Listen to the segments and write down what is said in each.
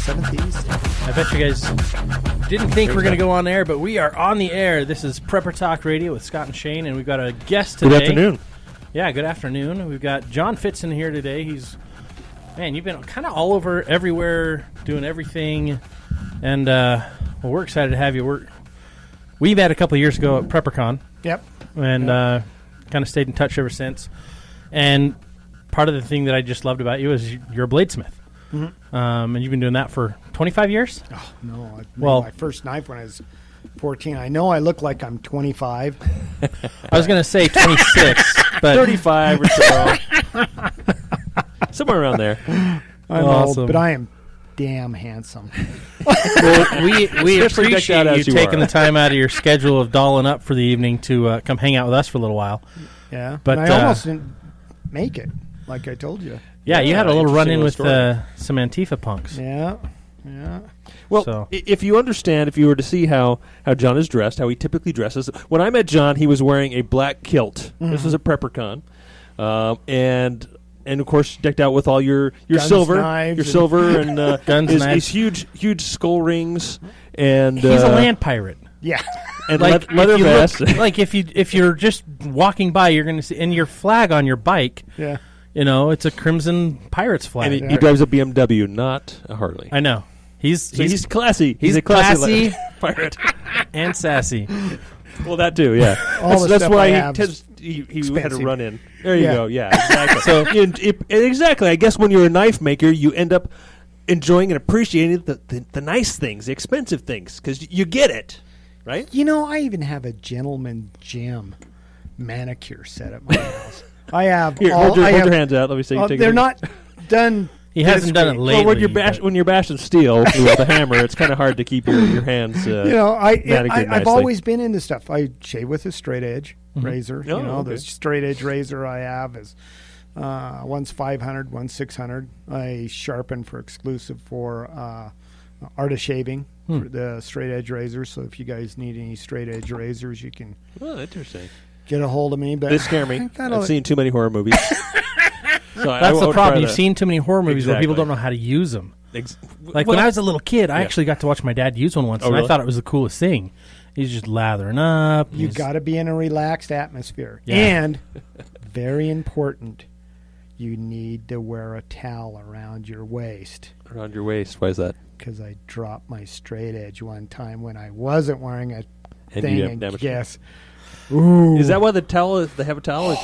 7th East. I bet you guys didn't think we're going to go on air, but we are on the air. This is Prepper Talk Radio with Scott and Shane, and we've got a guest today. Good afternoon. Yeah, good afternoon. We've got John Fitzen here today. You've been kind of all over, everywhere, doing everything, and we're excited to have you. We met a couple of years ago at PrepperCon. Yep. And kind of stayed in touch ever since. And part of the thing that I just loved about you is you're a bladesmith. Mm-hmm. And you've been doing that for 25 years? Oh, no. I made my first knife when I was 14. I know I look like I'm 25. I was going to say 26, but 35 or so. Somewhere around there. I'm old, but I am damn handsome. Well, we appreciate you taking the time out of your schedule of dolling up for the evening to come hang out with us for a little while. Yeah, but I almost didn't make it, like I told you. Yeah, you had a little run-in with some Antifa punks. Yeah. Well, if you understand, if you were to see how John is dressed, how he typically dresses. When I met John, he was wearing a black kilt. Mm-hmm. This was at PrepperCon. And of course, decked out with all your guns, silver, and guns, his huge skull rings, and he's a land pirate. Yeah, and like leather vest. Like if you're just walking by, you're going to see, and your flag on your bike. Yeah, it's a crimson pirate's flag. And he drives a BMW, not a Harley. I know. He's classy. He's a classy pirate and sassy. Well, that too. Yeah, that's why he had to run in. There you go. Yeah, exactly. So exactly. I guess when you're a knife maker, you end up enjoying and appreciating the nice things, the expensive things, because you get it, right? I even have a gentleman gym manicure set at my house. I have. Here, hold your hands out. Let me see. They're not done. He hasn't done it lately. Well, when you're bashing steel with a hammer, it's kind of hard to keep your hands. I've always been into stuff. I shave with a straight edge razor. The straight edge razor I have is one's 500, one's 600. I sharpen for exclusive for art of shaving for the straight edge razor. So if you guys need any straight edge razors, you can. Oh, interesting. Get a hold of me. But they scare me. I've seen too many horror movies. So that's the problem. You've seen too many horror movies where people don't know how to use them. When I was a little kid, I actually got to watch my dad use one once, and I thought it was the coolest thing. He's just lathering up. You got to be in a relaxed atmosphere. Yeah. And, very important, you need to wear a towel around your waist. Around your waist? Why is that? Because I dropped my straight edge one time when I wasn't wearing a thing. And guess. Ooh. Is that why they have a towel in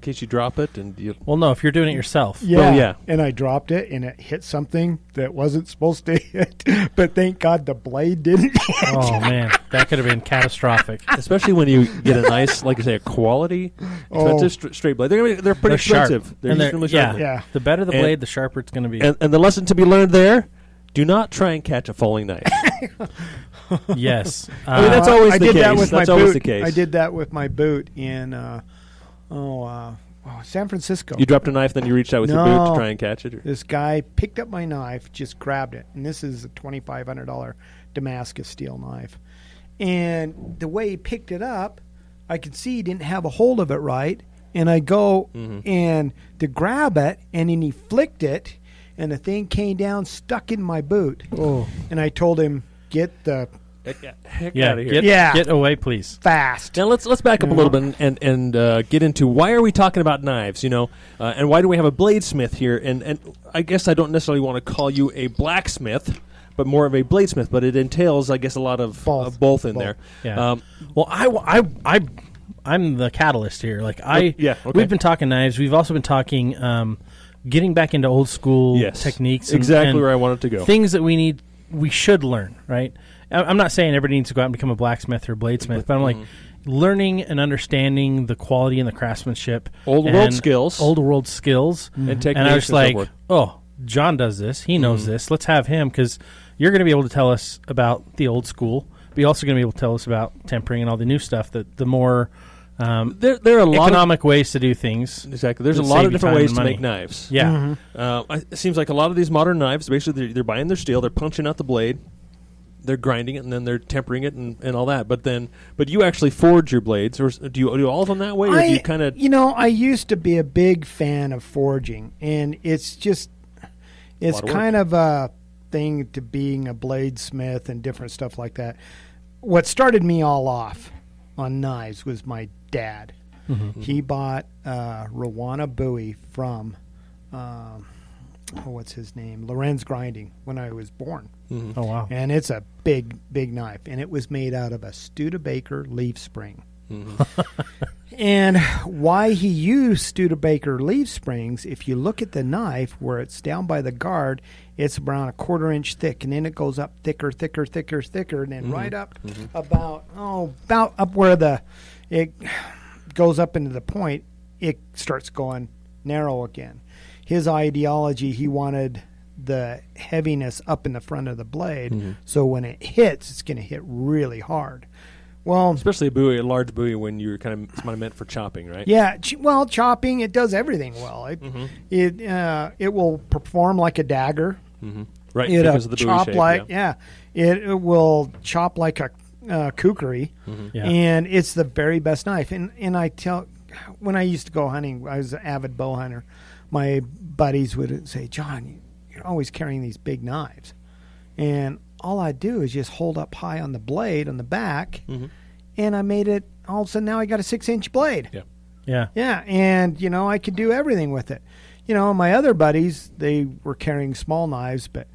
case you drop it? Well, no, if you're doing it yourself. Yeah, and I dropped it, and it hit something that wasn't supposed to hit, but thank God the blade didn't hit. Oh, man, that could have been catastrophic. Especially when you get a nice, like I say, a quality, expensive straight blade. They're pretty expensive. Sharp. They're extremely sharp. Yeah. The better the blade, the sharper it's going to be. And the lesson to be learned there, do not try and catch a falling knife. Yes. I mean, that's always the case. That's always the case. I did that with my boot in San Francisco. You dropped a knife, then you reached out with your boot to try and catch it? This guy picked up my knife, just grabbed it, and this is a $2,500 Damascus steel knife. And the way he picked it up, I could see he didn't have a hold of it right, and I go and to grab it, and then he flicked it, and the thing came down, stuck in my boot. Oh. And I told him, get the heck out of here. Get away, please. Fast. Now let's back up a little bit and get into why are we talking about knives, and why do we have a bladesmith here? And I guess I don't necessarily want to call you a blacksmith, but more of a bladesmith. But it entails, I guess, a lot of both in there. Yeah. Well, I'm the catalyst here. We've been talking knives. We've also been talking getting back into old school techniques. Exactly where I wanted to go. Things that we should learn, right? I'm not saying everybody needs to go out and become a blacksmith or bladesmith, but I'm like learning and understanding the quality and the craftsmanship. Old world skills. And techniques. And I was like, John does this. He knows this. Let's have him, because you're going to be able to tell us about the old school, but you're also going to be able to tell us about tempering and all the new stuff, that the more there are a lot economic ways to do things. Exactly. There's a lot of different ways to make knives. Yeah. It seems like a lot of these modern knives, basically they're buying their steel, they're punching out the blade, they're grinding it, and then they're tempering it and all that. But you actually forge your blades, or do you do all of them that way, or do you kind of? I used to be a big fan of forging, and it's kind of thing to being a bladesmith and different stuff like that. What started me all off on knives was my dad. Mm-hmm. He bought Rowana Bowie from, what's his name? Lorenz Grinding when I was born. Mm-hmm. Oh, wow. And it's a big, big knife. And it was made out of a Studebaker leaf spring. Mm-hmm. And why he used Studebaker leaf springs, if you look at the knife where it's down by the guard, it's around a 1/4 inch thick, and then it goes up thicker, and then right up about up where it goes up into the point, it starts going narrow again. His ideology, he wanted the heaviness up in the front of the blade, so when it hits, it's going to hit really hard. Well, especially a large buoy when you're it's meant for chopping, right? Yeah, well, chopping, it does everything well. It will perform like a dagger. Mm-hmm. Right, because of the buoy shape. It will chop like a kukri, and it's the very best knife. And when I used to go hunting, I was an avid bow hunter. My buddies would say, "John, you're always carrying these big knives," and all I do is just hold up high on the blade on the back, and I made it. All of a sudden, now I got a 6-inch blade. Yeah. And I could do everything with it. My other buddies, they were carrying small knives, but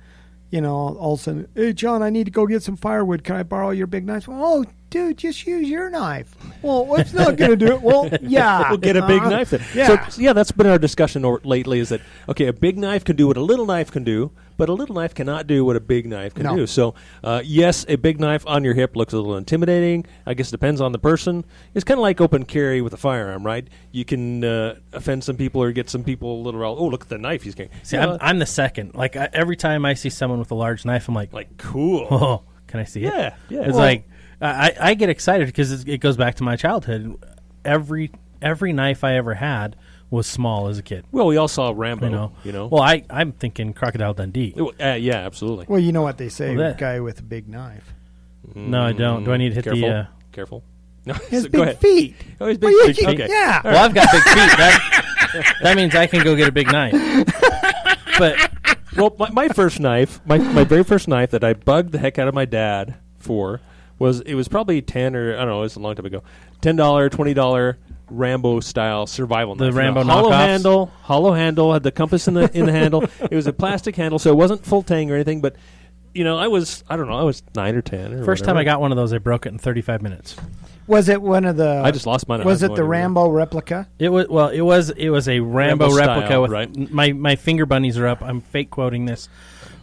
all of a sudden, hey John, I need to go get some firewood. Can I borrow your big knife? Oh, dude, just use your knife. Well, what's not going to do it? Well, yeah, we'll get a big knife then. Yeah. So that's been our discussion lately. Is that okay? A big knife can do what a little knife can do, but a little knife cannot do what a big knife can do. So, yes, a big knife on your hip looks a little intimidating. I guess it depends on the person. It's kind of like open carry with a firearm, right? You can offend some people or get some people a little, oh, look at the knife he's carrying. See, I'm the second. Like, every time I see someone with a large knife, I'm like cool. Oh, can I see it? Yeah. It's I get excited because it goes back to my childhood. Every knife I ever had was small as a kid. Well, we all saw Rambo, Well, I'm thinking Crocodile Dundee. Yeah, absolutely. Well, you know what they say, a guy with a big knife. No, I don't. Do I need to hit the... Careful. No, his big feet. Oh, his big feet. Okay. Yeah. Well, I've got big feet. That means I can go get a big knife. But... Well, my first knife, my very first knife that I bugged the heck out of my dad for was probably 10 or, I don't know, it was a long time ago, $10, $20 Rambo-style survival knife. The Rambo knockoffs. Hollow handle, had the compass in the handle. It was a plastic handle, so it wasn't full tang or anything, but, I was 9 or 10 or First whatever. time I got one of those, I broke it in 35 minutes. Was it one of the... I just lost mine. Was it the Rambo replica? It was. Well, it was a Rambo replica. Style, with right? My finger bunnies are up. I'm fake quoting this.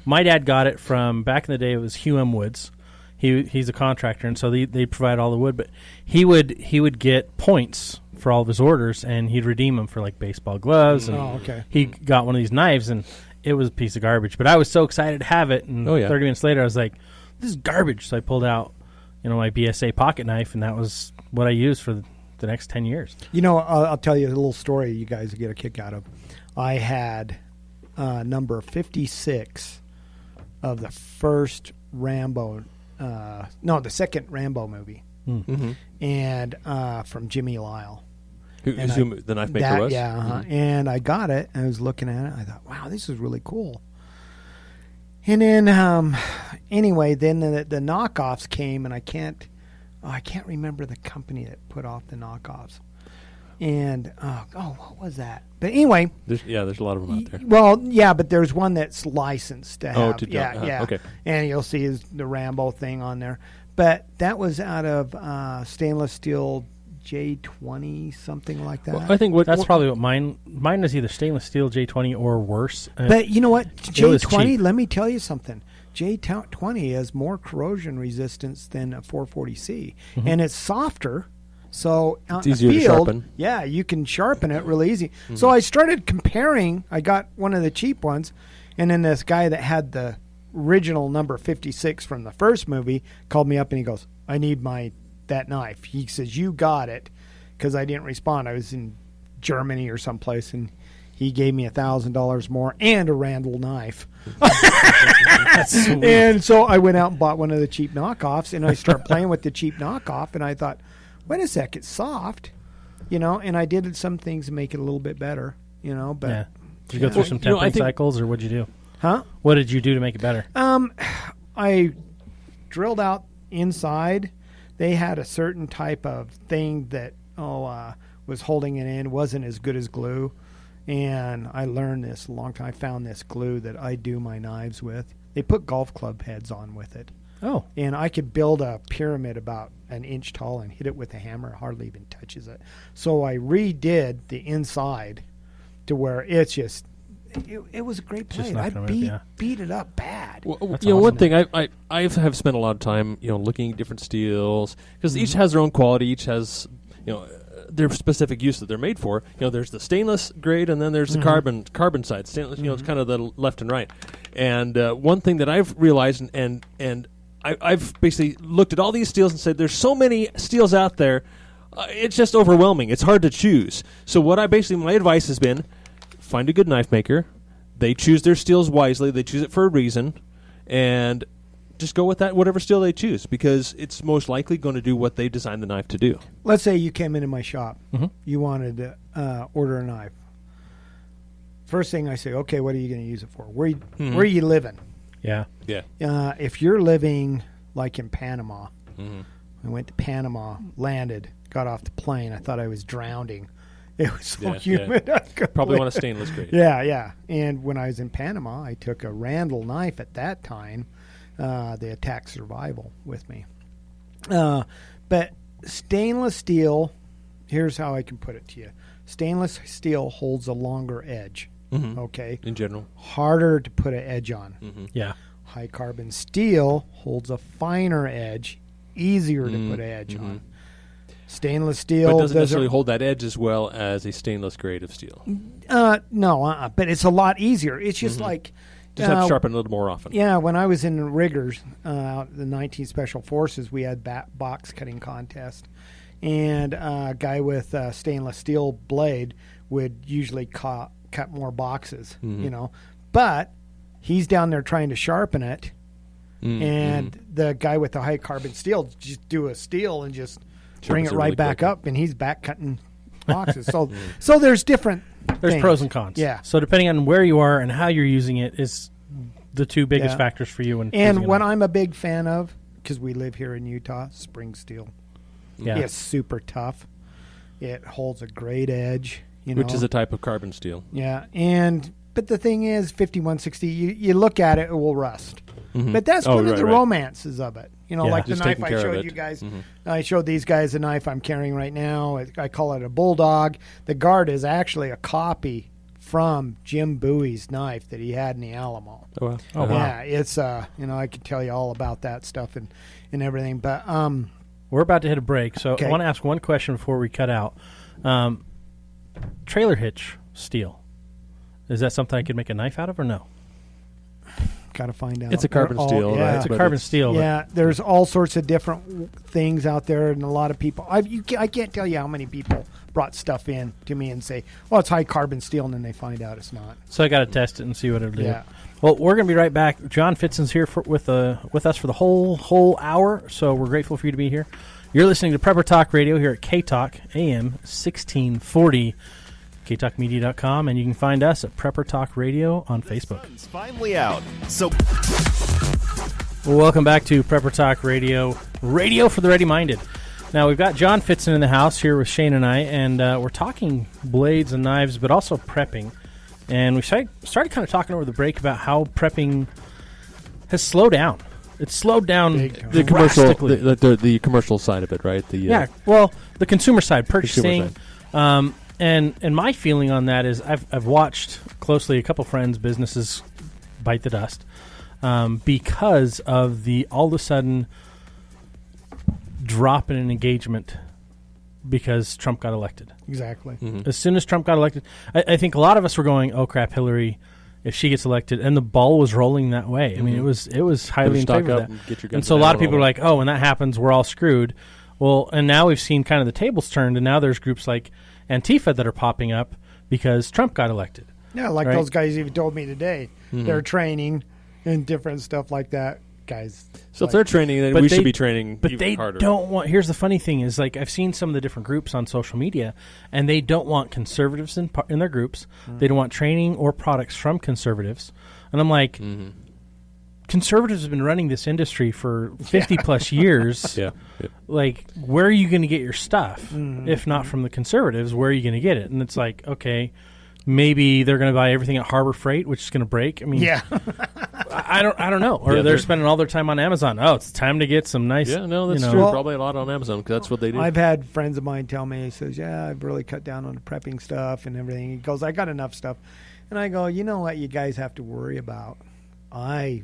My dad got it from back in the day. It was Hugh M. Woods. He's a contractor, and so they provide all the wood. But he would get points for all of his orders, and he'd redeem them for like baseball gloves. And okay. He got one of these knives, and it was a piece of garbage. But I was so excited to have it, and 30 minutes later, I was like, "This is garbage." So I pulled out, my BSA pocket knife, and that was what I used for the next 10 years. I'll tell you a little story you guys will get a kick out of. I had number 56 of the first Rambo, the second Rambo movie, and from Jimmy Lyle. Who the knife maker was? Yeah, and I got it, and I was looking at it, I thought, wow, this is really cool. And then, anyway, then the knockoffs came, and I can't remember the company that put off the knockoffs. And, what was that? But anyway. There's a lot of them out there. Well, yeah, but there's one that's licensed to have. Yeah. Okay. And you'll see the Rambo thing on there. But that was out of stainless steel J20, something like that. Well, I think that's probably what mine was, either stainless steel J20 or worse. But you know what? J20, let me tell you something. J20 has more corrosion resistance than a 440C, and it's softer. So out it's easier in the field, to sharpen. Yeah, you can sharpen it really easy. So I started comparing. I got one of the cheap ones, and then this guy that had the original number 56 from the first movie called me up, and he goes, "I need that knife." He says, "You got it," because I didn't respond. I was in Germany or someplace, and he gave me $1,000 more and a Randall knife. And so I went out and bought one of the cheap knockoffs, and I started playing with the cheap knockoff, and I thought, wait a sec, it's soft, and I did some things to make it a little bit better, but... Yeah. Did you go through some tempering cycles, or what'd you do? Huh? What did you do to make it better? I drilled out inside. They had a certain type of thing that was holding it in. Wasn't as good as glue. And I learned this a long time. I found this glue that I do my knives with. They put golf club heads on with it. Oh. And I could build a pyramid about an inch tall and hit it with a hammer. It hardly even touches it. So I redid the inside to where it's just, it was a great blade. I beat it up bad. Well, awesome. One thing, I have spent a lot of time, looking at different steels, because each has their own quality, each has, their specific use that they're made for. There's the stainless grade, and then there's the carbon side. Stainless, it's kind of the left and right. And one thing that I've realized, and I've basically looked at all these steels and said, there's so many steels out there, it's just overwhelming. It's hard to choose. So my advice has been, find a good knife maker. They choose their steels wisely. They choose it for a reason, and just go with that, whatever steel they choose, because it's most likely going to do what they designed the knife to do. Let's say you came into my shop. You wanted to order a knife. First thing I say, okay, what are you going to use it for? Where are you living? Yeah. If you're living like in Panama, I went to Panama, landed, got off the plane. I thought I was drowning. It was so humid. Yeah. Probably want a stainless grade. Yeah. And when I was in Panama, I took a Randall knife at that time, the Attack Survival, with me. But stainless steel, here's how I can put it to you. Stainless steel holds a longer edge. Okay? In general. Harder to put an edge on. Yeah. High carbon steel holds a finer edge, easier to put an edge on. Stainless steel, but doesn't necessarily hold that edge as well as a stainless grade of steel. No, but it's a lot easier. It's just like just have to sharpen a little more often. Yeah, when I was in riggers, the 19th Special Forces, we had box cutting contest, and a guy with a stainless steel blade would usually cut more boxes, but he's down there trying to sharpen it, and the guy with the high carbon steel just do a steel and just bring it right back up, and he's back cutting boxes. So there's different things. Pros and cons. Yeah. So depending on where you are and how you're using it is the two biggest factors for you. And what I'm a big fan of, because we live here in Utah, spring steel. Yeah. It's super tough. It holds a great edge. Which is a type of carbon steel. Yeah. But the thing is, 5160, you look at it, it will rust. But that's one of the romances of it. Like the knife I showed you guys. I showed these guys a knife I'm carrying right now. I call it a Bulldog. The guard is actually a copy from Jim Bowie's knife that he had in the Alamo. Oh, wow. Yeah, it's, I could tell you all about that stuff and everything. But we're about to hit a break, so I want to ask one question before we cut out. Trailer hitch steel. Is that something I could make a knife out of or no? Got to find out. It's a carbon steel, right? It's a carbon steel. Yeah, there's all sorts of different things out there, and a lot of people. I can't tell you how many people brought stuff in to me and say, "Oh, it's high carbon steel," and then they find out it's not. So I got to test it and see what it'll do. Yeah. Well, we're going to be right back. John Fitzen's here with us for the whole hour, so we're grateful for you to be here. You're listening to Prepper Talk Radio here at K-Talk, AM 1640. KTalkMedia.com, and you can find us at Prepper Talk Radio on Facebook. The sun's finally out, so welcome back to Prepper Talk Radio, radio for the ready-minded. Now we've got John Fitzen in the house here with Shane and I, and we're talking blades and knives, but also prepping. And we started kind of talking over the break about how prepping has slowed down. It's slowed down the commercial, the commercial side of it, right? The consumer side, purchasing. And my feeling on that is I've watched closely a couple friends' businesses bite the dust because of the all of a sudden drop in an engagement because Trump got elected. Exactly. As soon as Trump got elected, I think a lot of us were going, "Oh crap, Hillary! If she gets elected," and the ball was rolling that way. I mean, it was highly in favor of that. And so a lot of people were like, "Oh, when that happens, we're all screwed." Well, and now we've seen kind of the tables turned, and now there's groups like Antifa that are popping up because Trump got elected. Yeah, like those guys even told me today. They're training and different stuff like that. Guys. So if they're training, then we should be training even harder. But they don't want... Here's the funny thing is, like, I've seen some of the different groups on social media, and they don't want conservatives in their groups. They don't want training or products from conservatives. And I'm like, conservatives have been running this industry for 50 plus years. Like, where are you going to get your stuff? If not from the conservatives, where are you going to get it? And it's like, okay, maybe they're going to buy everything at Harbor Freight, which is going to break. I mean, I don't know. Or they're spending all their time on Amazon. Oh, it's time to get some nice. Yeah, no, that's true. Well, probably a lot on Amazon because that's what they do. I've had friends of mine tell me, he says, yeah, I've really cut down on the prepping stuff and everything. He goes, I got enough stuff. And I go, you know what you guys have to worry about? And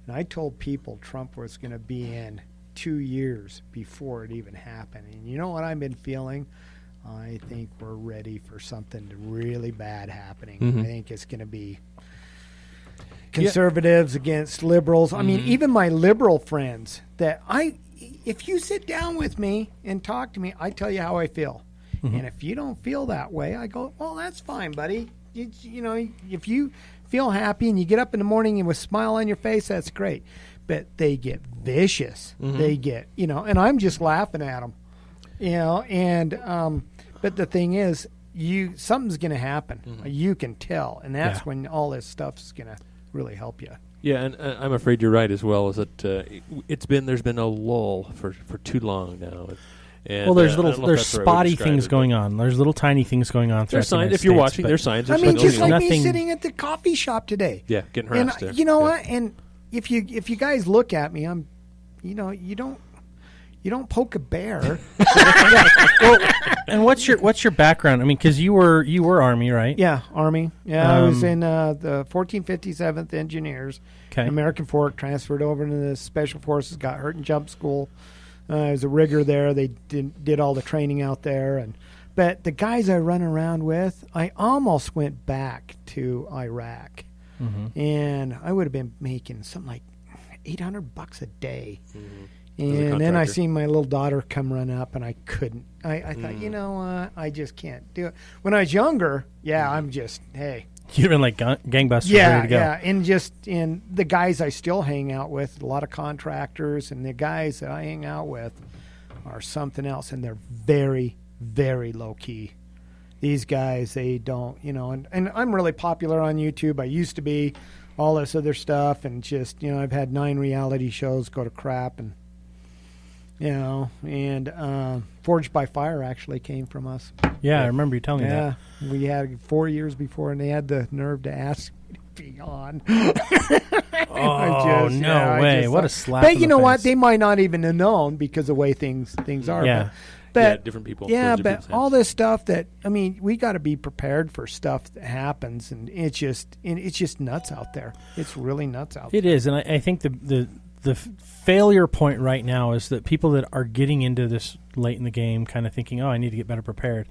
I told people Trump was going to be in 2 years before it even happened. And you know what I've been feeling? I think we're ready for something really bad happening. I think it's going to be conservatives against liberals. I mean, even my liberal friends if you sit down with me and talk to me, I tell you how I feel. And if you don't feel that way, I go, well, that's fine, buddy. You know, if you feel happy and you get up in the morning and with a smile on your face, that's great. But they get vicious. They get, you know, and I'm just laughing at them, you know, and but the thing is, something's going to happen. You can tell, and that's when all this stuff is going to really help you. Yeah, and I'm afraid you're right as well. Is that there's been a lull for too long now. And, well, there's spotty things going on. There's little tiny things going on. There's signs. If you're watching, there's signs. I mean, just like me sitting at the coffee shop today. Yeah, getting harassed there. You know what? And if you guys look at me, I'm, you know, you don't poke a bear. Well, and what's your background? I mean, because you were Army, right? Yeah, Army. Yeah, I was in the 1457th Engineers. Okay. American Fork, transferred over into the Special Forces. Got hurt in jump school. I was a rigger there. They did all the training out there, but the guys I run around with, I almost went back to Iraq, and I would have been making something like $800 a day. And then I seen my little daughter come run up, and I couldn't. I thought, you know, I just can't do it. When I was younger, I'm just, hey. You've been like gangbusters ready to go. Yeah, and the guys I still hang out with, a lot of contractors, and the guys that I hang out with are something else, and they're very, very low-key. These guys, they don't, you know, and I'm really popular on YouTube. I used to be, all this other stuff, and just, you know, I've had 9 reality shows go to crap, and, you know, and Forged by Fire actually came from us. Yeah, I remember you telling me that. Yeah, we had 4 years before, and they had the nerve to ask me to be on. Oh, no way. What a slap But you know face. what? They might not even have known because of the way things are. Yeah. But different people. Yeah, but all this stuff that, I mean, we got to be prepared for stuff that happens, and it's just nuts out there. It's really nuts out there. It is, and I think the failure point right now is that people that are getting into this late in the game, kind of thinking, "Oh, I need to get better prepared,"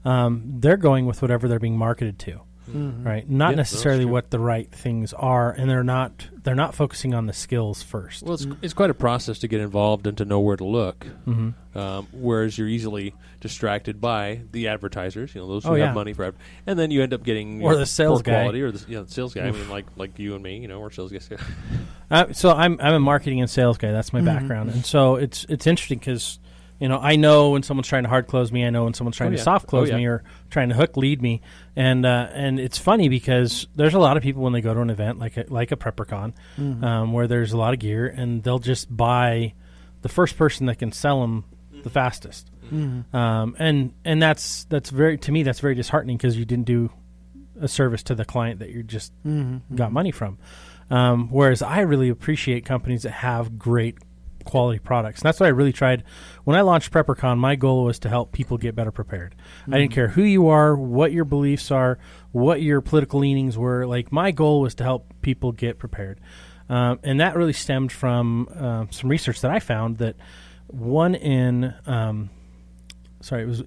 they're going with whatever they're being marketed to, right? Not necessarily what the right things are, and they're not focusing on the skills first. Well, it's quite a process to get involved and to know where to look. Whereas you're easily distracted by the advertisers, you know, those who have money for and then you end up getting the sales guy, or the sales guy. I mean, like you and me, you know, we're sales guys. So I'm a marketing and sales guy. That's my background, and so it's interesting because, you know, I know when someone's trying to hard close me. I know when someone's trying to soft close me or trying to hook lead me. And it's funny because there's a lot of people when they go to an event like a PrepperCon, where there's a lot of gear, and they'll just buy the first person that can sell them the fastest. And that's very, to me, that's very disheartening because you didn't do a service to the client that you just got money from. Whereas I really appreciate companies that have great quality products. And that's what I really tried. When I launched PrepperCon, my goal was to help people get better prepared. I didn't care who you are, what your beliefs are, what your political leanings were. Like, my goal was to help people get prepared. And that really stemmed from some research that I found that it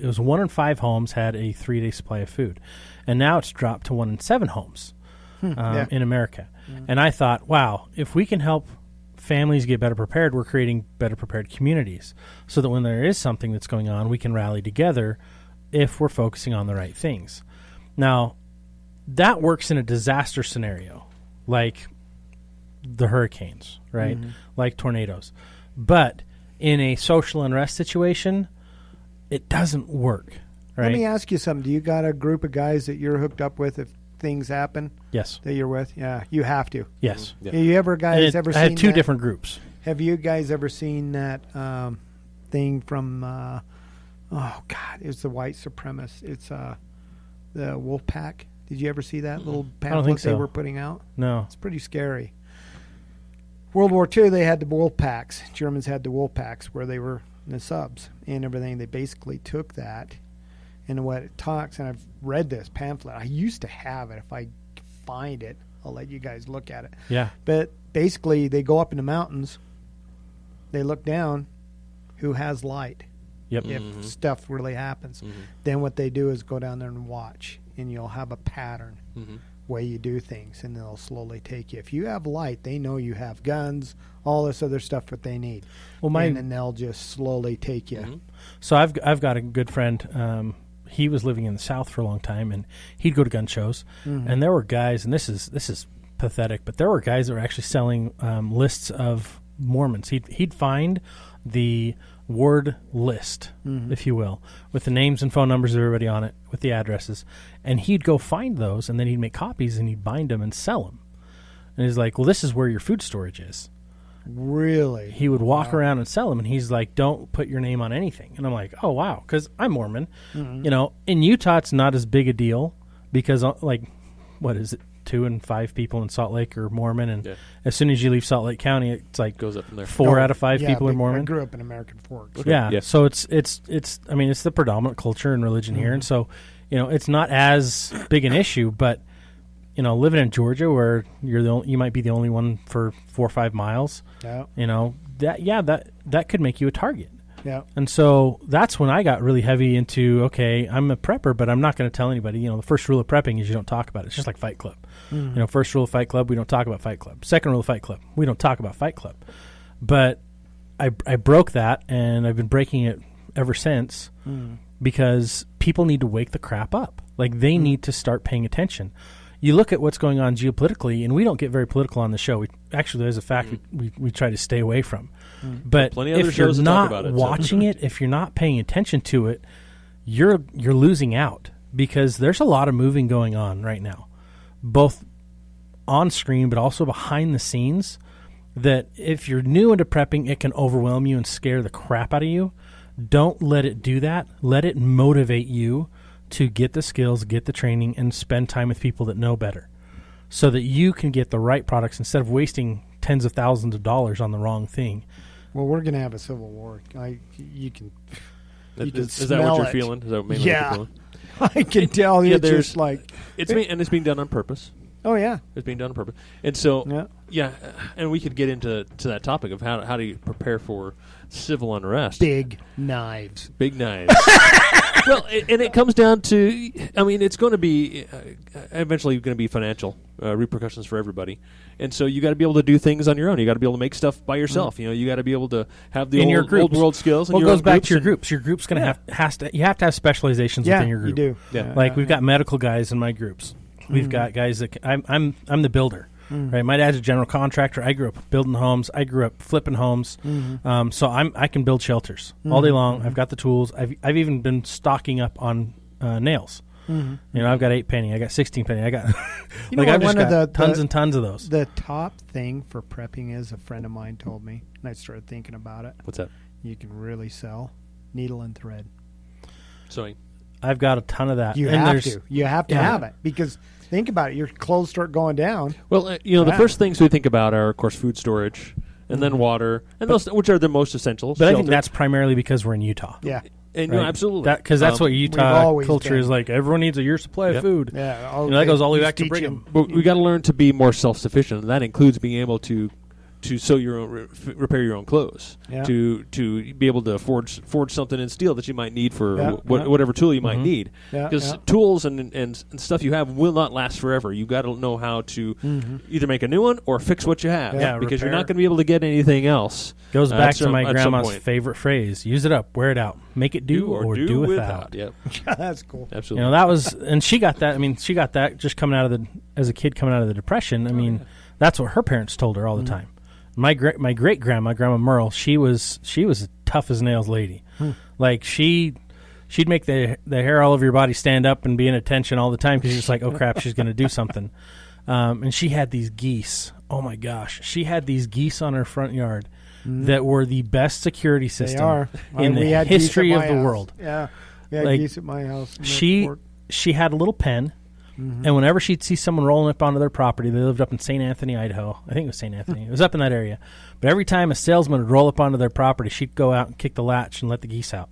was 1 in 5 homes had a 3-day supply of food. And now it's dropped to 1 in 7 homes in America. And I thought, wow, if we can help families get better prepared, we're creating better prepared communities so that when there is something that's going on, we can rally together if we're focusing on the right things. Now, that works in a disaster scenario, like the hurricanes, right? Like tornadoes. But in a social unrest situation, it doesn't work, right? Let me ask you something. Do you got a group of guys that you're hooked up with? If things happen. Yes. That you're with. Yeah, you have to. Yes. Yeah. You ever guys ever? I had two different groups. Have you guys ever seen that thing from? Oh God, it was the white supremacists. It's the Wolf Pack. Did you ever see that little pamphlet they were putting out? No. It's pretty scary. World War II, they had the wolf packs. Germans had the wolf packs where they were the subs and everything. They basically took that and what it talks, and I've read this pamphlet. I used to have it. If I find it, I'll let you guys look at it. Yeah. But basically, they go up in the mountains. They look down. Who has light? Yep. If stuff really happens. Then what they do is go down there and watch, and you'll have a pattern way you do things, and they'll slowly take you. If you have light, they know you have guns, all this other stuff that they need. Well, and then they'll just slowly take you. So I've got a good friend. He was living in the South for a long time, and he'd go to gun shows, and there were guys, and this is pathetic, but there were guys that were actually selling lists of Mormons. He'd find the ward list, if you will, with the names and phone numbers of everybody on it, with the addresses, and he'd go find those, and then he'd make copies, and he'd bind them and sell them. And he's like, well, this is where your food storage is. Really? He would walk around and sell them, and he's like, don't put your name on anything. And I'm like, oh, wow, because I'm Mormon. You know, in Utah, it's not as big a deal because, like, what is it? 2 and 5 people in Salt Lake are Mormon, and as soon as you leave Salt Lake County, it's like goes up from there. 4 out of 5 people are Mormon. I grew up in American Forks. Okay. Yeah, so it's I mean, it's the predominant culture and religion here, and so you know it's not as big an issue. But you know, living in Georgia, where you might be the only one for 4 or 5 miles, you know that could make you a target. Yeah. And so that's when I got really heavy into, okay, I'm a prepper, but I'm not going to tell anybody. You know, the first rule of prepping is you don't talk about it. It's just like Fight Club. You know, first rule of Fight Club, we don't talk about Fight Club. Second rule of Fight Club, we don't talk about Fight Club. But I broke that, and I've been breaking it ever since because people need to wake the crap up. Like, they need to start paying attention. You look at what's going on geopolitically, and we don't get very political on the show. Actually, there's a fact we try to stay away from. But if you're not watching it, if you're not paying attention to it, you're losing out, because there's a lot of moving going on right now, both on screen but also behind the scenes, that if you're new into prepping, it can overwhelm you and scare the crap out of you. Don't let it do that. Let it motivate you to get the skills, get the training, and spend time with people that know better, so that you can get the right products instead of wasting tens of thousands of dollars on the wrong thing. Well, we're going to have a civil war. You can is that what you're feeling? Is that mainly what you're feeling? I can tell. It's just like it's being done on purpose. Oh yeah, it's being done on purpose. And so and we could get into that topic of how do you prepare for civil unrest. Big knives. Well, and it comes down to, I mean, it's going to be eventually going to be financial repercussions for everybody, and so you got to be able to do things on your own. You got to be able to make stuff by yourself. You know, you got to be able to have the old world skills. Well, it goes back to your groups. Your group's going to you have to have specializations within your group. You do. Yeah. Like we've got medical guys in my groups. We've got guys that I'm the builder. Right, my dad's a general contractor. I grew up building homes. I grew up flipping homes. So I can build shelters all day long. I've got the tools. I've even been stocking up on nails. You know, I've got 8 penny. I got 16 penny. I got I've just got tons and tons of those. The top thing for prepping is, a friend of mine told me, and I started thinking about it. What's that? You can really sell needle and thread. Sewing. I've got a ton of that. You have to have it, because think about it. Your clothes start going down. Well, you know, the first things we think about are, of course, food storage, and then water, and those, which are the most essential. But I think that's primarily because we're in Utah. Yeah. And right? Absolutely. Because that's what Utah culture is like. Everyone needs a year's supply of food. Yeah. You know, that goes all the way back to Brigham. But we got to learn to be more self-sufficient, and that includes being able to sew your own, repair your own clothes, to be able to forge something in steel that you might need for whatever tool you might need. Because tools and stuff you have will not last forever. You got to know how to either make a new one or fix what you have. Because you're not going to be able to get anything else. Goes back to my grandma's favorite phrase: use it up, wear it out, make it do or do without. Yep. That's cool. Absolutely. You know, that was, and she got that. I mean, she got that just coming out of as a kid coming out of the Depression. I mean, that's what her parents told her all the time. My great grandma, Grandma Merle, she was a tough as nails lady. Like she she'd make the hair all over your body stand up and be in attention all the time because you're just like, oh crap, she's going to do something. And she had these geese. Oh my gosh, she had these geese on her front yard that were the best security system in the history of the world. Yeah, we had geese at my house. She had a little pen. And whenever she'd see someone rolling up onto their property, they lived up in St. Anthony, Idaho. I think it was St. Anthony. It was up in that area. But every time a salesman would roll up onto their property, she'd go out and kick the latch and let the geese out.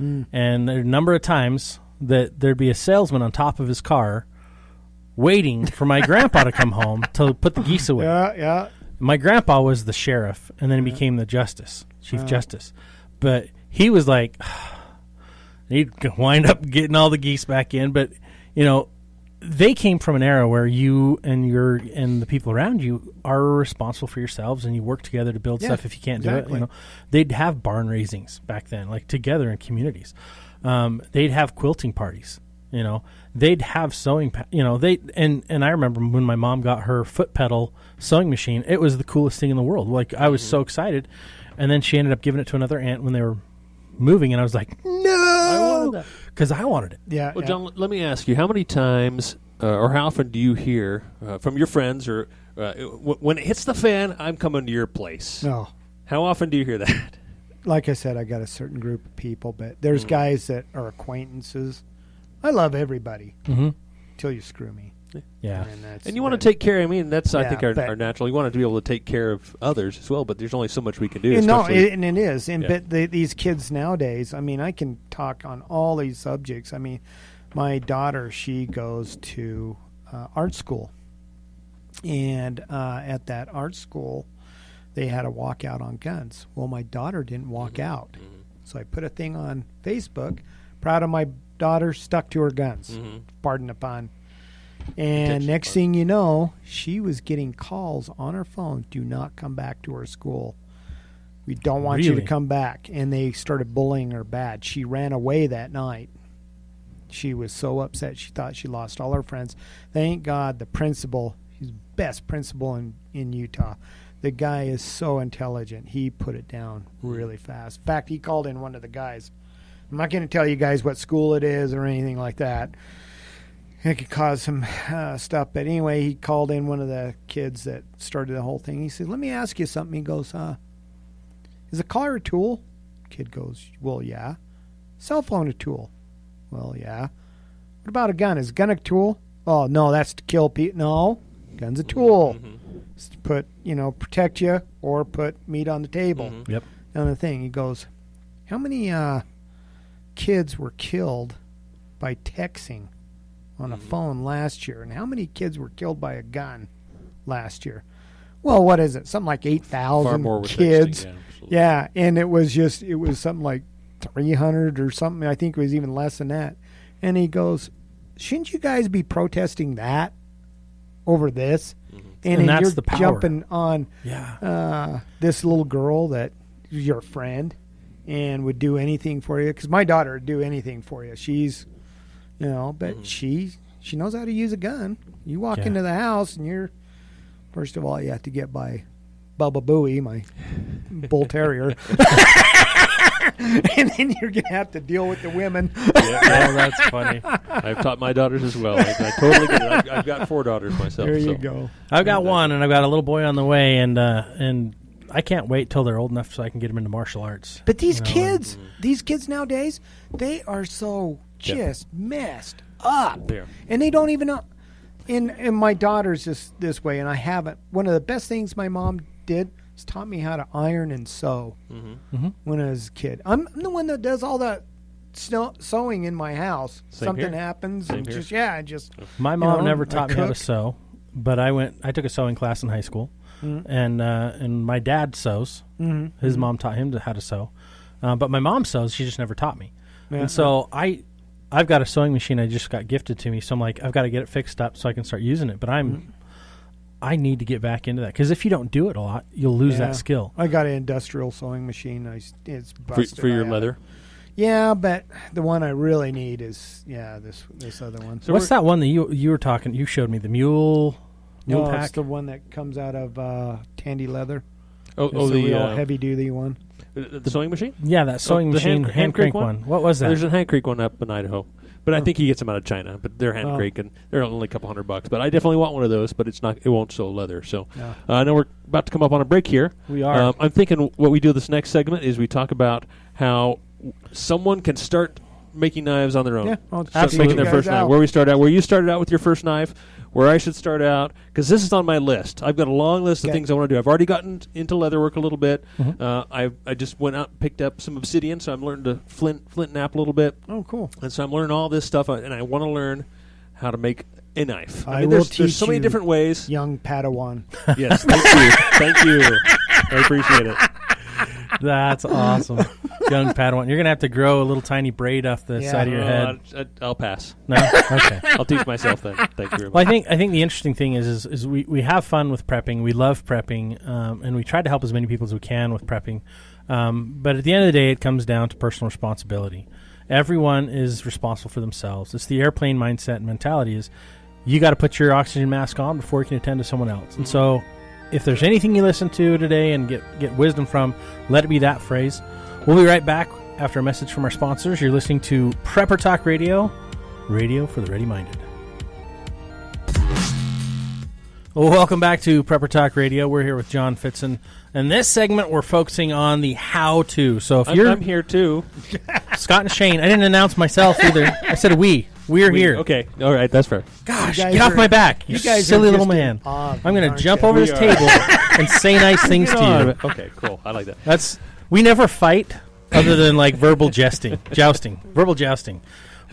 And there were a number of times that there'd be a salesman on top of his car waiting for my grandpa to come home to put the geese away. Yeah. My grandpa was the sheriff, and then he became the chief justice. But he was like, he'd wind up getting all the geese back in. But, they came from an era where you and the people around you are responsible for yourselves, and you work together to build stuff if you can't do it. They'd have barn raisings back then, like together in communities. They'd have quilting parties. They'd have sewing. And I remember when my mom got her foot pedal sewing machine, it was the coolest thing in the world. Like I was so excited, and then she ended up giving it to another aunt when they were moving, and I was like, no, I wanted that because I wanted it. Yeah. Well, John, let me ask you: how many times or how often do you hear from your friends, or when it hits the fan, I'm coming to your place? No. How often do you hear that? Like I said, I got a certain group of people, but there's guys that are acquaintances. I love everybody until you screw me. Yeah. And you want to take care. I mean, that's I think our natural. You want to be able to take care of others as well, but there's only so much we can do. And it is. And but these kids nowadays, I mean, I can talk on all these subjects. I mean, my daughter, she goes to art school, and at that art school, they had a walkout on guns. Well, my daughter didn't walk out, so I put a thing on Facebook. Proud of my daughter, stuck to her guns. Pardon the pun. And next thing you know, she was getting calls on her phone. Do not come back to our school. We don't want you to come back. And they started bullying her bad. She ran away that night. She was so upset. She thought she lost all her friends. Thank God the principal, he's the best principal in Utah. The guy is so intelligent. He put it down really fast. In fact, he called in one of the guys. I'm not going to tell you guys what school it is or anything like that. It could cause some stuff. But anyway, he called in one of the kids that started the whole thing. He said, let me ask you something. He goes, is a car a tool? Kid goes, well, yeah. Cell phone a tool? Well, yeah. What about a gun? Is a gun a tool? Oh, no, that's to kill people. No, gun's a tool. It's to put, protect you or put meat on the table. Yep. And the thing, he goes, how many kids were killed by texting on a phone last year, and how many kids were killed by a gun last year? Well, what is it? Something like 8,000 kids. Texting, yeah, and it was something like 300 or something. I think it was even less than that. And he goes, shouldn't you guys be protesting that over this? And that's you're the power. Jumping on this little girl that is your friend and would do anything for you. Because my daughter would do anything for you. She's... but she knows how to use a gun. You walk into the house and first of all, you have to get by Bubba Booey, my bull terrier. And then you're going to have to deal with the women. Yeah, that's funny. I've taught my daughters as well. I totally get it. I've got 4 daughters myself. There you go. I've got one, and I've got a little boy on the way, and I can't wait till they're old enough so I can get them into martial arts. But these kids nowadays, they are so just messed up. Yeah. And they don't even know. And my daughter's just this way, and I haven't. One of the best things my mom did is taught me how to iron and sew when I was a kid. I'm the one that does all that sewing in my house. Something happens, and just my mom never taught me how to sew, but I took a sewing class in high school, and my dad sews. His mom taught him how to sew, but my mom sews. She just never taught me, and so I've got a sewing machine I just got gifted to me, so I'm like, I've got to get it fixed up so I can start using it. But I need to get back into that, because if you don't do it a lot, you'll lose that skill. I got an industrial sewing machine. It's busted. For your leather? Yeah, but the one I really need is this other one. So what's that one that you were talking? You showed me the mule pack. It's the one that comes out of Tandy leather. The real heavy duty one. The sewing machine? Yeah, that sewing machine, hand crank one. What was that? There's a hand crank one up in Idaho. But I think he gets them out of China. But they're hand crank, and they're only a couple $100. But I definitely want one of those. But it won't sew leather. So I know we're about to come up on a break here. We are. I'm thinking what we do this next segment is we talk about how someone can start making knives on their own. Yeah, absolutely. Making their first knife. Where we start out. Where you started out with your first knife. Where I should start out, because this is on my list. I've got a long list of things I want to do. I've already gotten into leatherwork a little bit. I just went out and picked up some obsidian, so I'm learning to flint nap a little bit. Oh, cool. And so I'm learning all this stuff, and I want to learn how to make a knife. I mean, there's so many different ways. Young Padawan. Yes, thank you. Thank you. I appreciate it. That's awesome. Young Padawan. You're going to have to grow a little tiny braid off the side of your head. I'll pass. No? Okay. I'll teach myself then. Thank you very much. Well, I think the interesting thing is we have fun with prepping. We love prepping, and we try to help as many people as we can with prepping. But at the end of the day, it comes down to personal responsibility. Everyone is responsible for themselves. It's the airplane mindset and mentality is you got to put your oxygen mask on before you can attend to someone else. And so if there's anything you listen to today and get wisdom from, let it be that phrase. We'll be right back after a message from our sponsors. You're listening to Prepper Talk Radio, radio for the ready-minded. Well, welcome back to Prepper Talk Radio. We're here with John Fitzen. In this segment, we're focusing on the how-to. So if I'm here too. Scott and Shane, I didn't announce myself either. I said we. We're here. Okay. All right. That's fair. Gosh, get off my back, you silly little man. I'm going to jump over this table and say nice things to you. Okay, cool. I like that. We never fight other than like verbal jousting.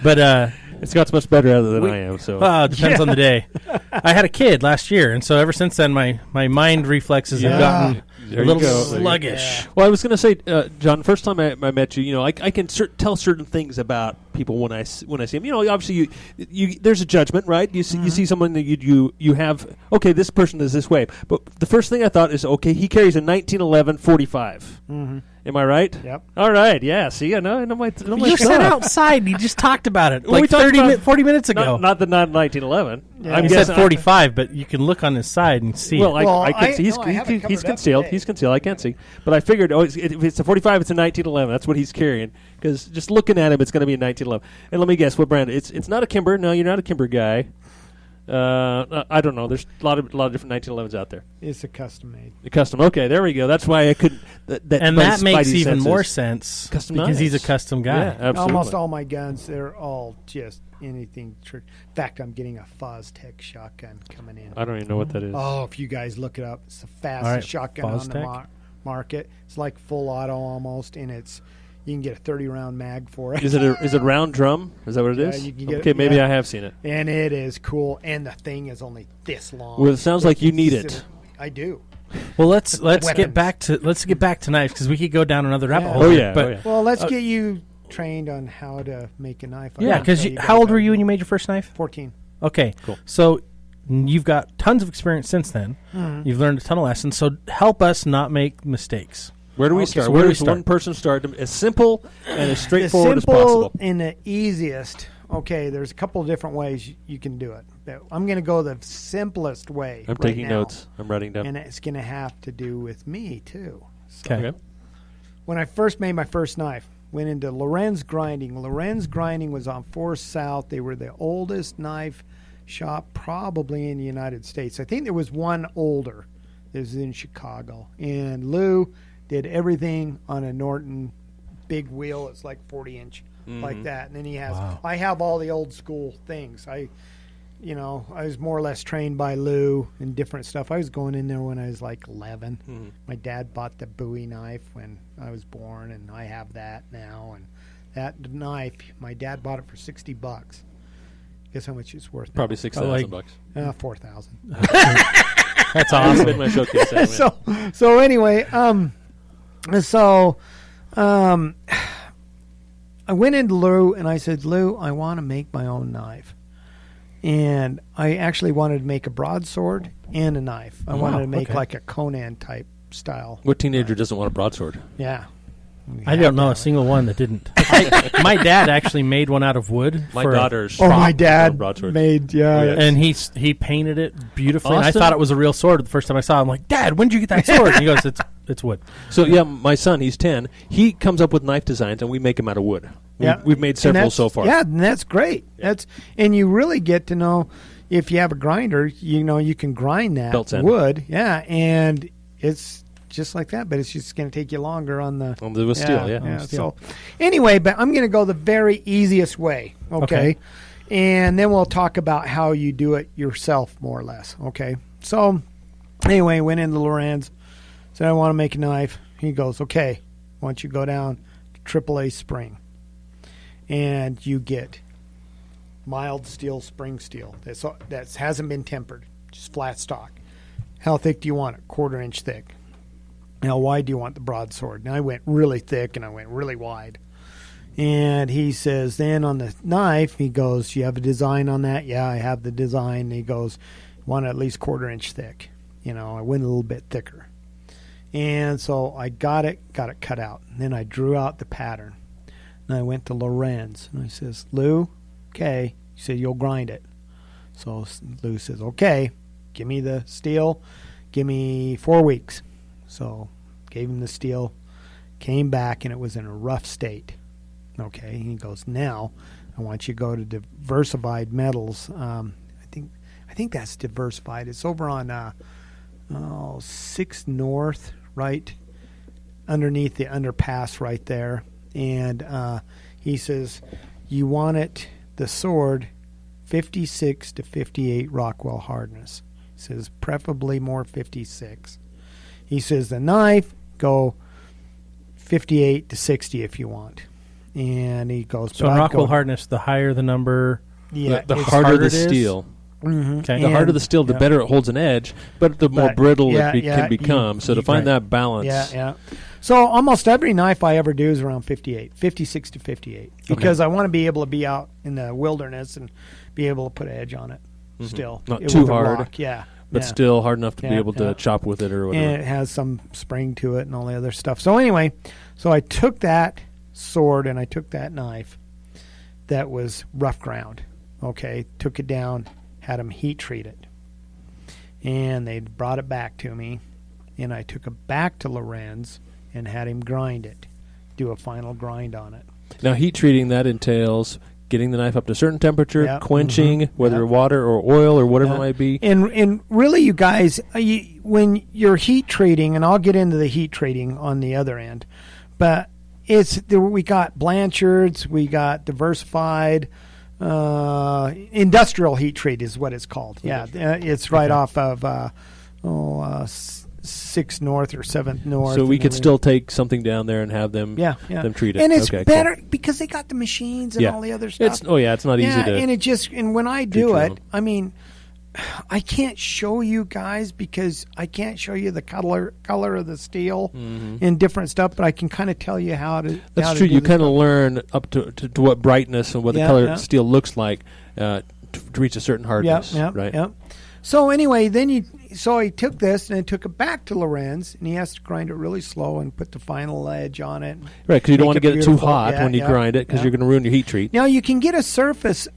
But Scott's much better at it than I am. So it depends on the day. I had a kid last year, and so ever since then, my mind reflexes have gotten a little sluggish. Yeah. Well, I was going to say, John, first time I met you, I can tell certain things about people when I see them. Obviously, you there's a judgment, right? You see someone that you have. Okay, this person is this way. But the first thing I thought is, okay, he carries a 1911 45. Mm-hmm. Am I right? Yep. All right. Yeah. See, I know my you said outside. And you just talked about it like 40 minutes ago. Not the 1911. Yeah. You said 45, but you can look on his side and see. Well, I can see. He's concealed. He's concealed. I can't see. But I figured, if it's a 45, it's a 1911. That's what he's carrying. Because just looking at him, it's going to be a 1911. And let me guess, what brand? It's not a Kimber. No, you're not a Kimber guy. I don't know. There's a lot of different 1911s out there. It's a custom made. A custom. Okay, there we go. That's why I couldn't. That makes even more sense because he's a custom guy. Yeah, absolutely. Almost all my guns, they're all just anything. In fact, I'm getting a Fostech shotgun coming in. I don't even know what that is. Oh, if you guys look it up, it's the fastest shotgun on the market. It's like full auto almost, and you can get a 30-round mag for it. Is it round drum? Is that what it is? You can get okay, maybe I have seen it. And it is cool, and the thing is only this long. Well, it sounds like you need it. I do. Well, let's get back to knives because we could go down another rabbit hole. Oh yeah. Well, let's get you trained on how to make a knife. Yeah, because how old were you when you made your first knife? 14. Okay, cool. So you've got tons of experience since then. Mm-hmm. You've learned a ton of lessons. So help us not make mistakes. Where do we start? Where does one person start? As simple and as straightforward as possible. And the easiest. Okay, there's a couple of different ways you can do it. I'm going to go the simplest way. I'm taking notes. I'm writing down. And it's going to have to do with me, too. So okay. When I first made my first knife, went into Lorenz Grinding. Lorenz Grinding was on 4th South. They were the oldest knife shop probably in the United States. I think there was one older. It was in Chicago. And Lou did everything on a Norton big wheel. It's like 40-inch, like that. And then he has. Wow. I have all the old school things. I was more or less trained by Lou and different stuff. I was going in there when I was like 11. Mm-hmm. My dad bought the Bowie knife when I was born, and I have that now. And that knife, my dad bought it for $60. Guess how much it's worth? Probably $6,000. $4,000. That's awesome. In my showcase. So anyway, I went into Lou and I said, Lou, I want to make my own knife. And I actually wanted to make a broadsword and a knife. I wanted to make like a Conan type style. What teenager doesn't want a broadsword? Yeah. I don't know a single one that didn't. My dad actually made one out of wood. My dad made, and he painted it beautifully. And I thought it was a real sword the first time I saw it. I'm like, Dad, when did you get that sword? And he goes, it's it's wood. So yeah, my son, he's 10. He comes up with knife designs, and we make them out of wood. We've made several so far. Yeah, and that's great. And you really get to know if you have a grinder, you can grind that wood. Yeah, and it's just like that, but it's just going to take you longer on the steel. Yeah. So anyway, but I'm going to go the very easiest way. Okay. And then we'll talk about how you do it yourself, more or less. Okay. So anyway, went into Lorenz, said I want to make a knife. He goes, okay, why don't you go down to AAA spring, and you get mild steel spring steel that hasn't been tempered, just flat stock. How thick do you want it? 1/4 inch thick. How wide do you want the broadsword? And I went really thick and I went really wide. And he says, then on the knife, he goes, you have a design on that? Yeah, I have the design. And he goes, want it at least 1/4 inch thick. I went a little bit thicker. And so I got it cut out. And then I drew out the pattern. And I went to Lorenz. And I says, Lou, okay. He said, you'll grind it. So Lou says, okay, give me the steel. Give me 4 weeks. So gave him the steel. Came back, and it was in a rough state. Okay, he goes, now I want you to go to Diversified Metals. I think that's Diversified. It's over on 6 North, right underneath the underpass right there. And he says, you want it, the sword, 56 to 58 Rockwell hardness. He says, preferably more 56. He says, the knife, go 58 to 60 if you want. And he goes, so Rockwell hardness, the higher the number, the harder the steel. Mm-hmm. Okay. The harder the steel, the better it holds an edge, but the more brittle it can become. So to find that balance. Yeah. So almost every knife I ever do is around 56 to 58. Because I want to be able to be out in the wilderness and be able to put an edge on it still. Not too hard. Rock. Yeah. But still hard enough to be able to chop with it or whatever. And it has some spring to it and all the other stuff. So anyway, I took that sword and I took that knife that was rough ground. Okay, took it down, had them heat treat it. And they brought it back to me, and I took it back to Lorenz and had him grind it, do a final grind on it. Now heat treating, that entails getting the knife up to a certain temperature, quenching, whether water or oil or whatever it might be. And really, you guys, when you're heat treating, and I'll get into the heat treating on the other end, but we got Blanchards, we got Diversified, industrial heat treat is what it's called. Yeah, it's right off of 6 North or 7th North. So we could still take something down there and have them treat it. And it's better because they got the machines and all the other stuff. It's not easy to. And when I do it, I mean, I can't show you guys because I can't show you the color of the steel and different stuff, but I can kind of tell you how to. That's true. You kind of learn up to what brightness and what the color steel looks like to reach a certain hardness. Right. Yep. So anyway, so I took this and I took it back to Lorenz, and he has to grind it really slow and put the final edge on it. Right, because you don't want to get it too hot when you grind it because you're going to ruin your heat treat. Now you can get a surface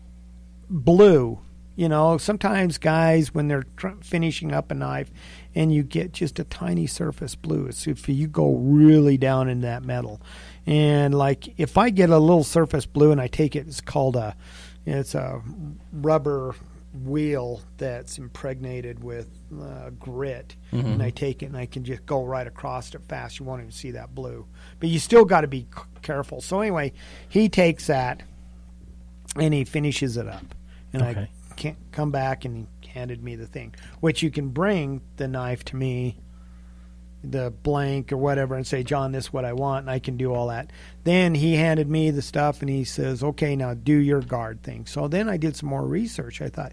blue. Sometimes guys, when they're finishing up a knife and you get just a tiny surface blue, it's if you go really down in that metal. And like if I get a little surface blue and I take it, it's a rubber wheel that's impregnated with grit, and I take it and I can just go right across it fast. You won't even see that blue. But you still got to be careful. So anyway, he takes that and he finishes it up. And I can't come back, and he handed me the thing, which you can bring the knife to me, the blank or whatever, and say, John, this is what I want, and I can do all that. Then he handed me the stuff, and he says, okay, now do your guard thing. So then I did some more research. I thought,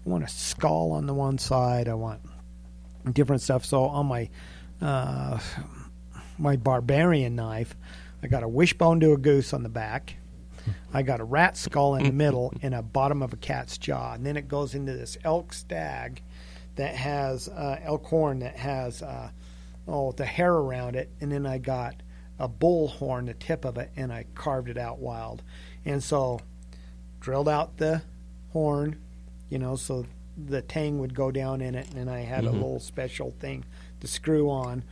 I want a skull on the one side. I want different stuff. So on my my barbarian knife, I got a wishbone to a goose on the back. I got a rat skull in the middle and a bottom of a cat's jaw. And then it goes into this elk stag that has elk horn that has the hair around it. And then I got a bull horn, the tip of it, and I carved it out wild. And so drilled out the horn, so the tang would go down in it. And then I had a little special thing to screw on.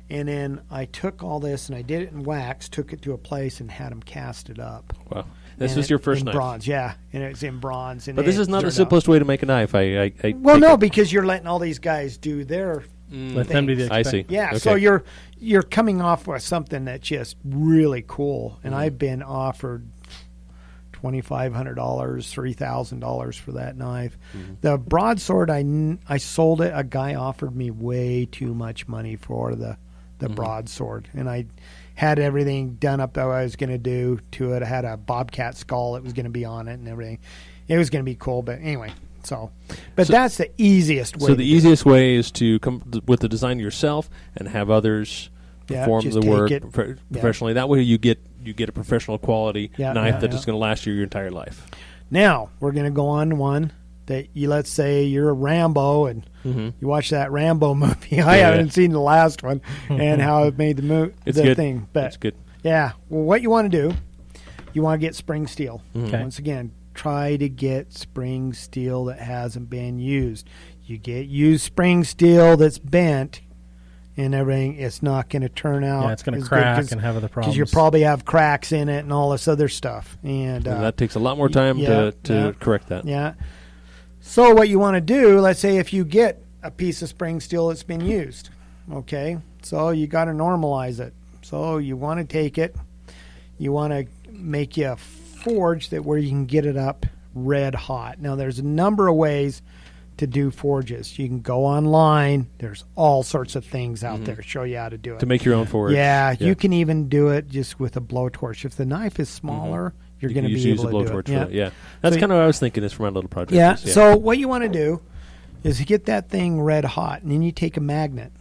And then I took all this and I did it in wax, took it to a place and had them cast it up. Wow. This is your first knife? Bronze, yeah. And it's in bronze. But this is not the simplest way to make a knife. Well, no, because you're letting all these guys do their let them do the I see. Yeah, okay. so you're coming off with something that's just really cool. And I've been offered $2,500, $3,000 for that knife. The broadsword, I sold it. A guy offered me way too much money for the broadsword, and I had everything done up that I was going to do to it. I had a bobcat skull that was going to be on it and everything. It was going to be cool, but anyway. So that's the easiest way. So the easiest way is to come with the design yourself and have others perform the work professionally. That way you get a professional quality knife that is going to last you your entire life. Now we're going to go on to one that let's say you're a Rambo and you watch that Rambo movie. I haven't seen the last one and how it made the thing. But it's good. Yeah. Well, what you want to do, you want to get spring steel. Okay. Once again, try to get spring steel that hasn't been used. You get used spring steel that's bent and everything, it's not going to turn out. Yeah, it's going to crack and have other problems. Because you probably have cracks in it and all this other stuff. And that takes a lot more time to correct that. Yeah. So what you want to do, let's say if you get a piece of spring steel that's been used, okay, so you got to normalize it. So you want to take it, you want to make you a forge that where you can get it up red hot. Now there's a number of ways to do forges. You can go online. There's all sorts of things out there to show you how to do it. To make your own forge. Yeah, you can even do it just with a blowtorch. If the knife is smaller, you're going to be able to do it. Yeah. That's kind of what I was thinking is for my little project. Yeah, so what you want to do is get that thing red hot, and then you take a magnet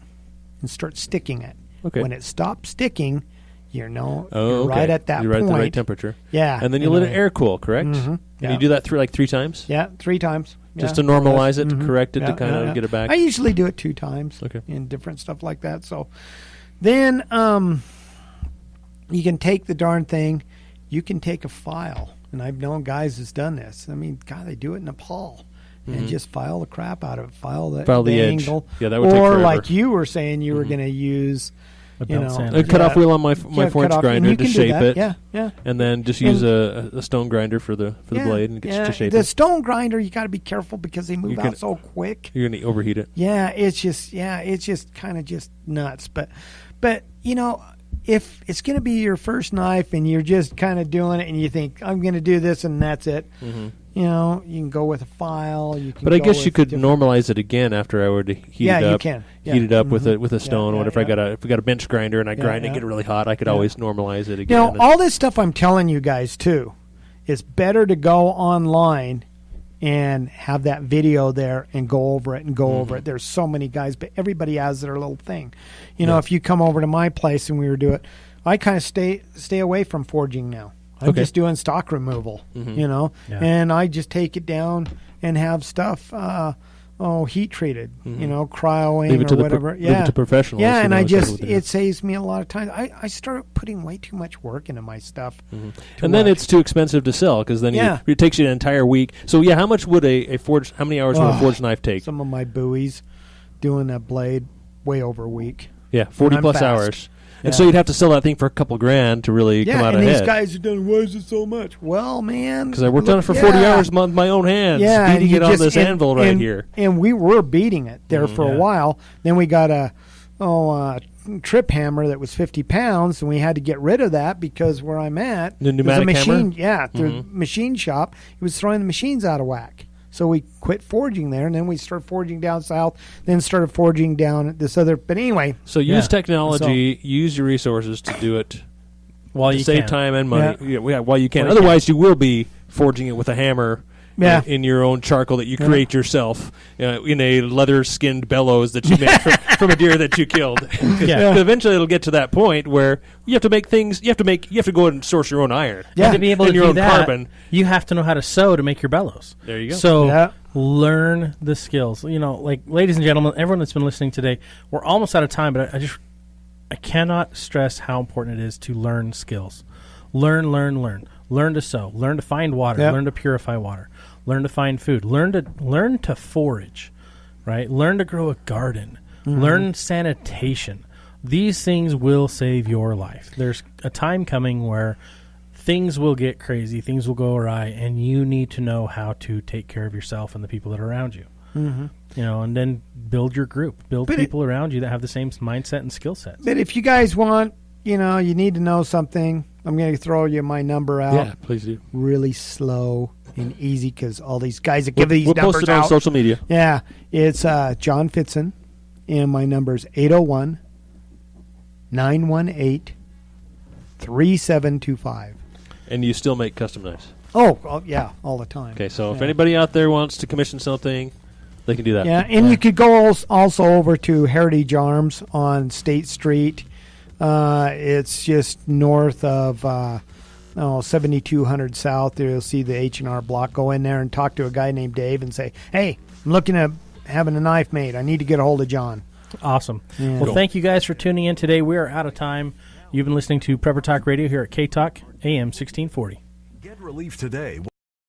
and start sticking it. Okay. When it stops sticking, you're right at that point. You're right at the right temperature. Yeah. And then you let it air cool, correct? And you do that three times? Yeah, 3 times. Just to normalize it, to correct it, to kind of get it back? I usually do it 2 times in different stuff like that. So then you can take the darn thing. You can take a file, and I've known guys that's done this. I mean, God, they do it in Nepal. And just file the crap out of it. File the angle. Yeah, that would take forever. Or like you were saying, you were going to use... a cutoff wheel on my forge grinder to shape it. Yeah. And then just use a stone grinder for the blade and get to shape it. The stone grinder, you got to be careful because they move out so quick. You're going to overheat it. Yeah, it's just kind of just nuts. But if it's going to be your first knife and you're just kind of doing it and you think I'm going to do this and that's it. You can go with a file. But I guess you could normalize it again after I were to heat it up. You can. Heat it up with a stone. What if if we got a bench grinder and I grind it and get it really hot, I could always normalize it again. All this stuff I'm telling you guys too, it's better to go online and have that video there and go over it and go over it. There's so many guys, but everybody has their little thing. If you come over to my place and we were doing it, I kind of stay away from forging now. I'm just doing stock removal, and I just take it down and have stuff, heat treated, cryoing or whatever. Leave it to professionals. Yeah, and it saves me a lot of time. I started putting way too much work into my stuff. And then it's too expensive to sell because then it takes you an entire week. So how much would how many hours would a forged knife take? Some of my buoys doing that blade, way over a week. Yeah, 40 plus hours. And so you'd have to sell that thing for a couple grand to really come out ahead. Yeah, and these guys are doing, why is it so much? Well, man. Because I worked on it for 40 hours with my own hands, beating it on this anvil right here. And we were beating it there for a while. Then we got a trip hammer that was 50 pounds, and we had to get rid of that because where I'm at, the pneumatic hammer? Yeah, the machine shop, it was throwing the machines out of whack. So we quit forging there, and then we started forging down south, then started forging down at this other. But anyway. So use technology, use your resources to do it while you save time and money. While you can. Otherwise, you will be forging it with a hammer in your own charcoal that you create yourself in a leather-skinned bellows that you made from a deer that you killed. Eventually, it'll get to that point where you have to make things. You have to go and source your own iron. Yeah. To be able to do your own that, carbon. You have to know how to sew to make your bellows. There you go. So learn the skills. Ladies and gentlemen, everyone that's been listening today, we're almost out of time, but I cannot stress how important it is to learn skills. Learn. Learn to sew. Learn to find water. Learn to purify water. Learn to find food. Learn to forage, right? Learn to grow a garden. Learn sanitation. these things will save your life. There's a time coming where things will get crazy, things will go awry, and you need to know how to take care of yourself and the people that are around you. Mm-hmm. You know, and then build your group, build people around you that have the same mindset and skill sets. But if you guys want, you need to know something, I'm going to throw you my number out. Yeah, please do. Really slow and easy, because all these guys that give these numbers out. We'll post it on social media. Yeah, it's John Fitzen, and my number is 801-918-3725. And you still make custom knives? Oh, yeah, all the time. Okay, so if anybody out there wants to commission something, they can do that. Yeah, and you could go also over to Heritage Arms on State Street. It's just north of 7200 South. You'll see the H&R block. Go in there and talk to a guy named Dave and say, hey, I'm looking at having a knife made. I need to get a hold of John. Awesome. Yeah. Well, thank you guys for tuning in today. We are out of time. You've been listening to Prepper Talk Radio here at K-Talk, AM 1640. Get relief today.